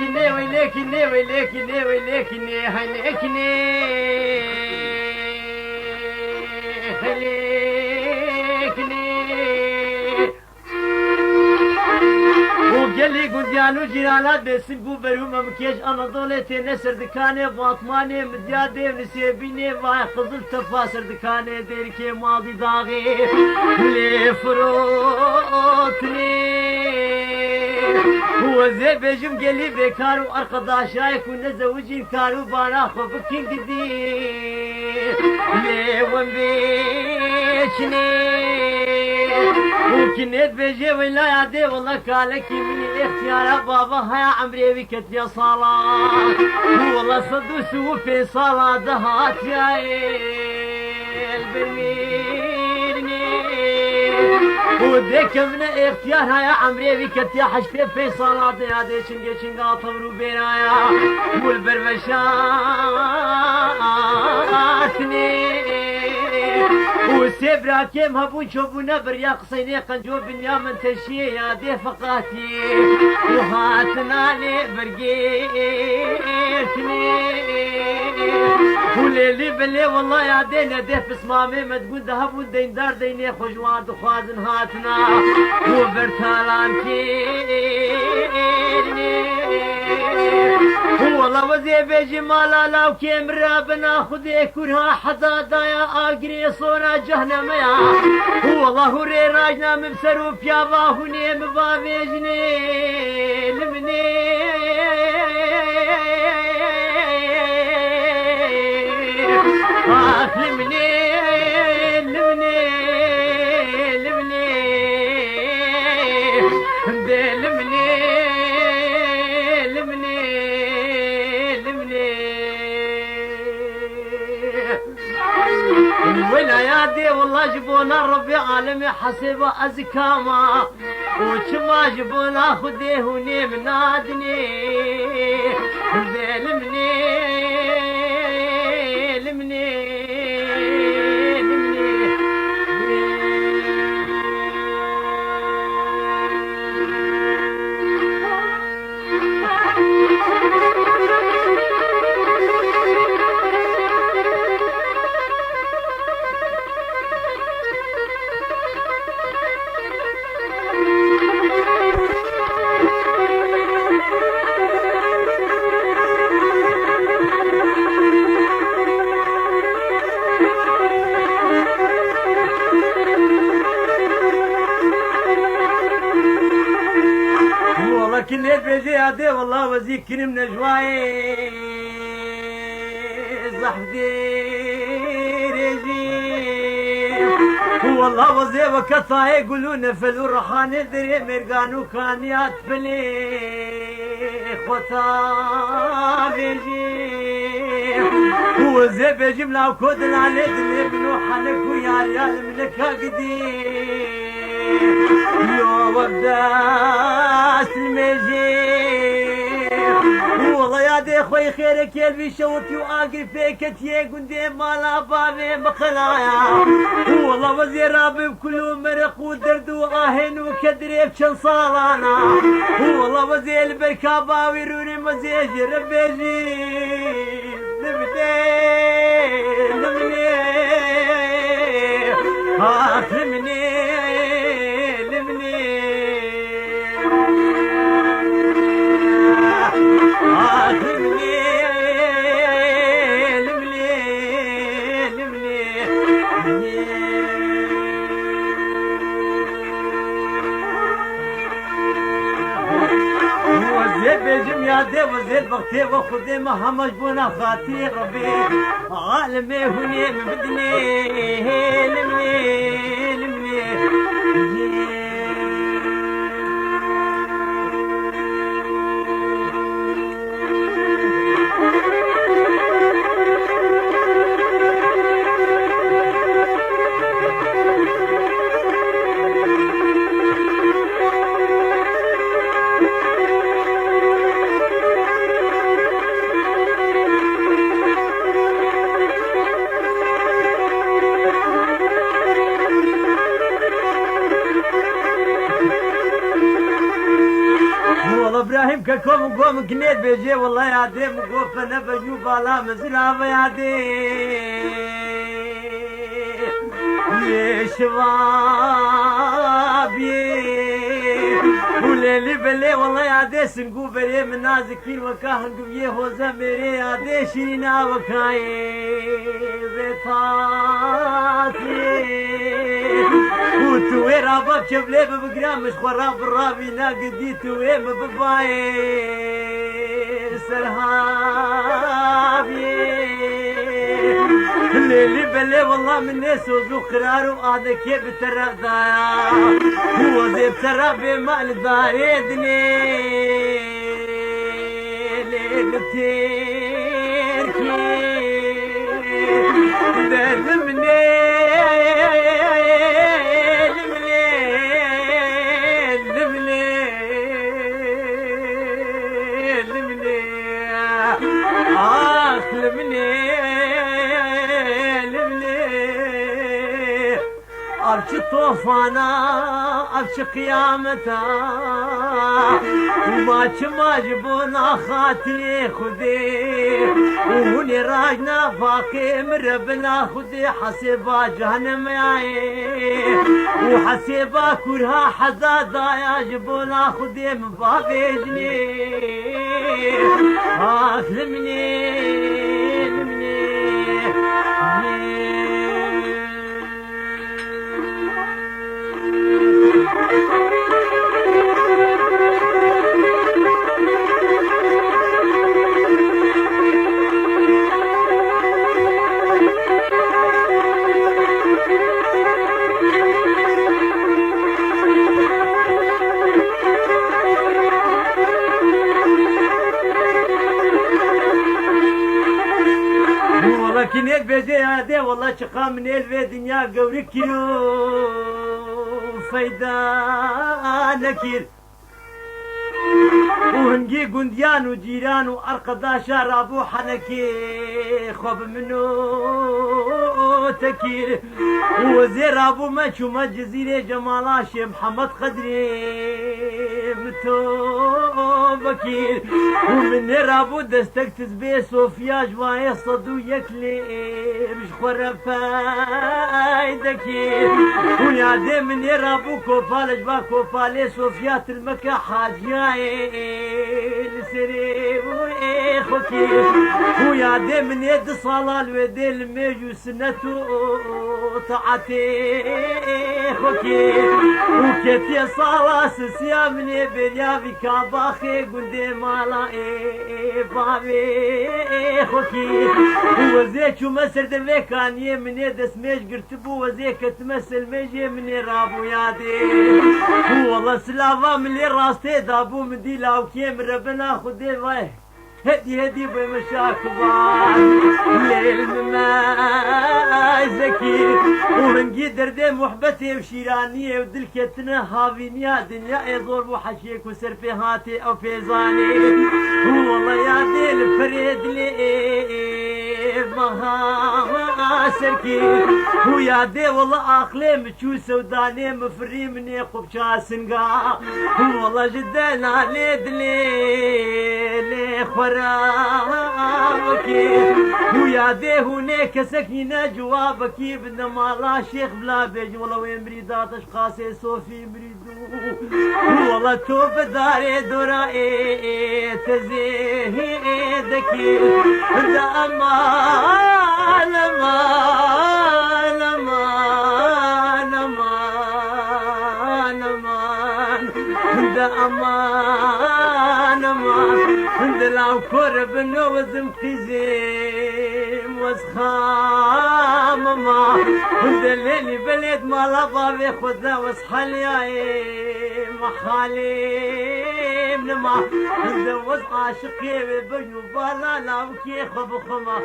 ويلكني ويلكني ويلكني ويلكني هلكني هلكني وقالي قديانو جيرانات بسنقو برو ممكيش اناضولتي نسر دكاني باطماني مديادي نسيبيني واي قزل تفاسر دكاني ديركي ماضي داغي لي فروتني وزي بيجم قالي بكارو ارقداشايك ونزوجين كارو بانا خبكين قدي لي ومبيشني وكنت بيجي ولا يعدي والله كالك من الاختيار بابا هيا عمري بكت يا صلاة والله صدوس وفي صلاة دهات يا البرميلني وديك من اختيار هيا عمري بكت يا حشتي في صلاة يا دي شنقي شنقا طمرو بينايا والبرمشاتني وسيبرا كيم هبون شوفونا بريا قصيني قنجو بنيا من تشيه يا دي فقاتي وهاتنا لي برقيتني وليلي بلي والله يا دينا دي في صمامي ما تقول ذهب ودين دار ديني خجوان دخوازن هاتنا وبرتالان كيرني والله وزي بيجي مالا لو كيم رابنا خذي كرها حدادا يا اقري صونا جهنم يا والله ري راجنا مبسرو بيابا هني مبابيجني لمني لمني لمني لمني لمني لمني ولا يا دي والله جبونا ربي عالمي حسيبه ازكاما وشما جبونا خديه وني منادني لمني لمني كنت بيجي عدي والله وزيك من نجواي زحدير يجي والله وزي وكثا يقولون فلو رخاني دري مرقانو كان يتفلي خطا بيجي وزي بيجي ملاو كودن علي دني بنو حنك ويا ريال ملكا قدير يو وبداس المجيب والله يا دي خوي خيرك يلبي شوتي واقري فيك تيه قندي مالا بابي مقلايا والله وزير رابي بكل مرق ودرد واهن وكدري بشن صالانا والله وزير البركابا ويروني مزيج ربي جيب لبدي لمني لمني بيجم يا دي وزيد بغتي وخذي ما مجبونا خاطي ربي عالمي هني بدني لمني لمني والله ابراهيم ككوم قوم كنيت بيجي والله يا ديم وقوف انا بجو بالا مزرعه يا ديم يا شباب وليلي بلي والله يا دي سنقو بري من نازك في وكاهن قبيه هو زميري يا دي شينا وكاي زيتاتي وتوي رابا بشبلي ببقرام مش خراب الرابي ناقدي توي مبباي سرهابي ليلي بلي والله من ناس وزو قرار وهذا كيف ترى ضايع هو زي ترى بمال ضايدني ليل تركي دلمني أبشي طوفانا أبشي قيامتا وما جبونا خاتي خذي وهوني راجنا باقي من ربنا خذي حسيبا جهنم ياي وحسيبا كرها حزادا يا جبونا خذي من بابي جني لمني لكن البيزي هذا والله شقا من البي دنيا قوري كيلو فايدة نكير وهنجي قنديان وجيران وأرقدا شارابو حنكي خوب منو تكير وزير أبو ماتشو ما جزيرة جمالاشي محمد قدري متو بكير ومن رابو دستك تزبي صوفيا جواي صدو يكلي مش خرفايدكير ويا دي من رابو كوفال جبا كوفالي صوفيات المكة حاجاي لسري وإخوكي ويا دي من يد صلال ودي الميجو سنتو طعتي خوكي وكتي صلاس سيامني بريابي كاباخي قندي مالا بابي خوكي وزيكو مسر دمي كان يمني دسميش قرتبو وزيك تمثل ميجي مني رابو يادي والله سلافا من اللي راستي دابو مدي لاو كيم ربنا خدي واي هدي بمشاكبان ليل ما زكي ومن قدر دي محبتي وشيرانية ودلكتنا هافينيا دنيا يزور وحشيك وسرفي هاتي او فيزاني والله يا دي الفريد لي مها سركي ويا دي والله اخلي مشو سوداني مفري مني قبشا سنقا والله جدنا ليد لي خرابكي ويا دي هونيك سكينة جوابك ابن مالا شيخ بلا بيج والله وين مريدات اشخاصي صوفي مريدو والله توب داري درائي تزيدكي دا امان امان امان امان امان دا امان امان دلاو كرب نوزم قزيم وسخام ما دليلي بلد مالا بابي خذا وصحى لي محالي نما دوز عاشقي بجو بالا لاوكي خب خما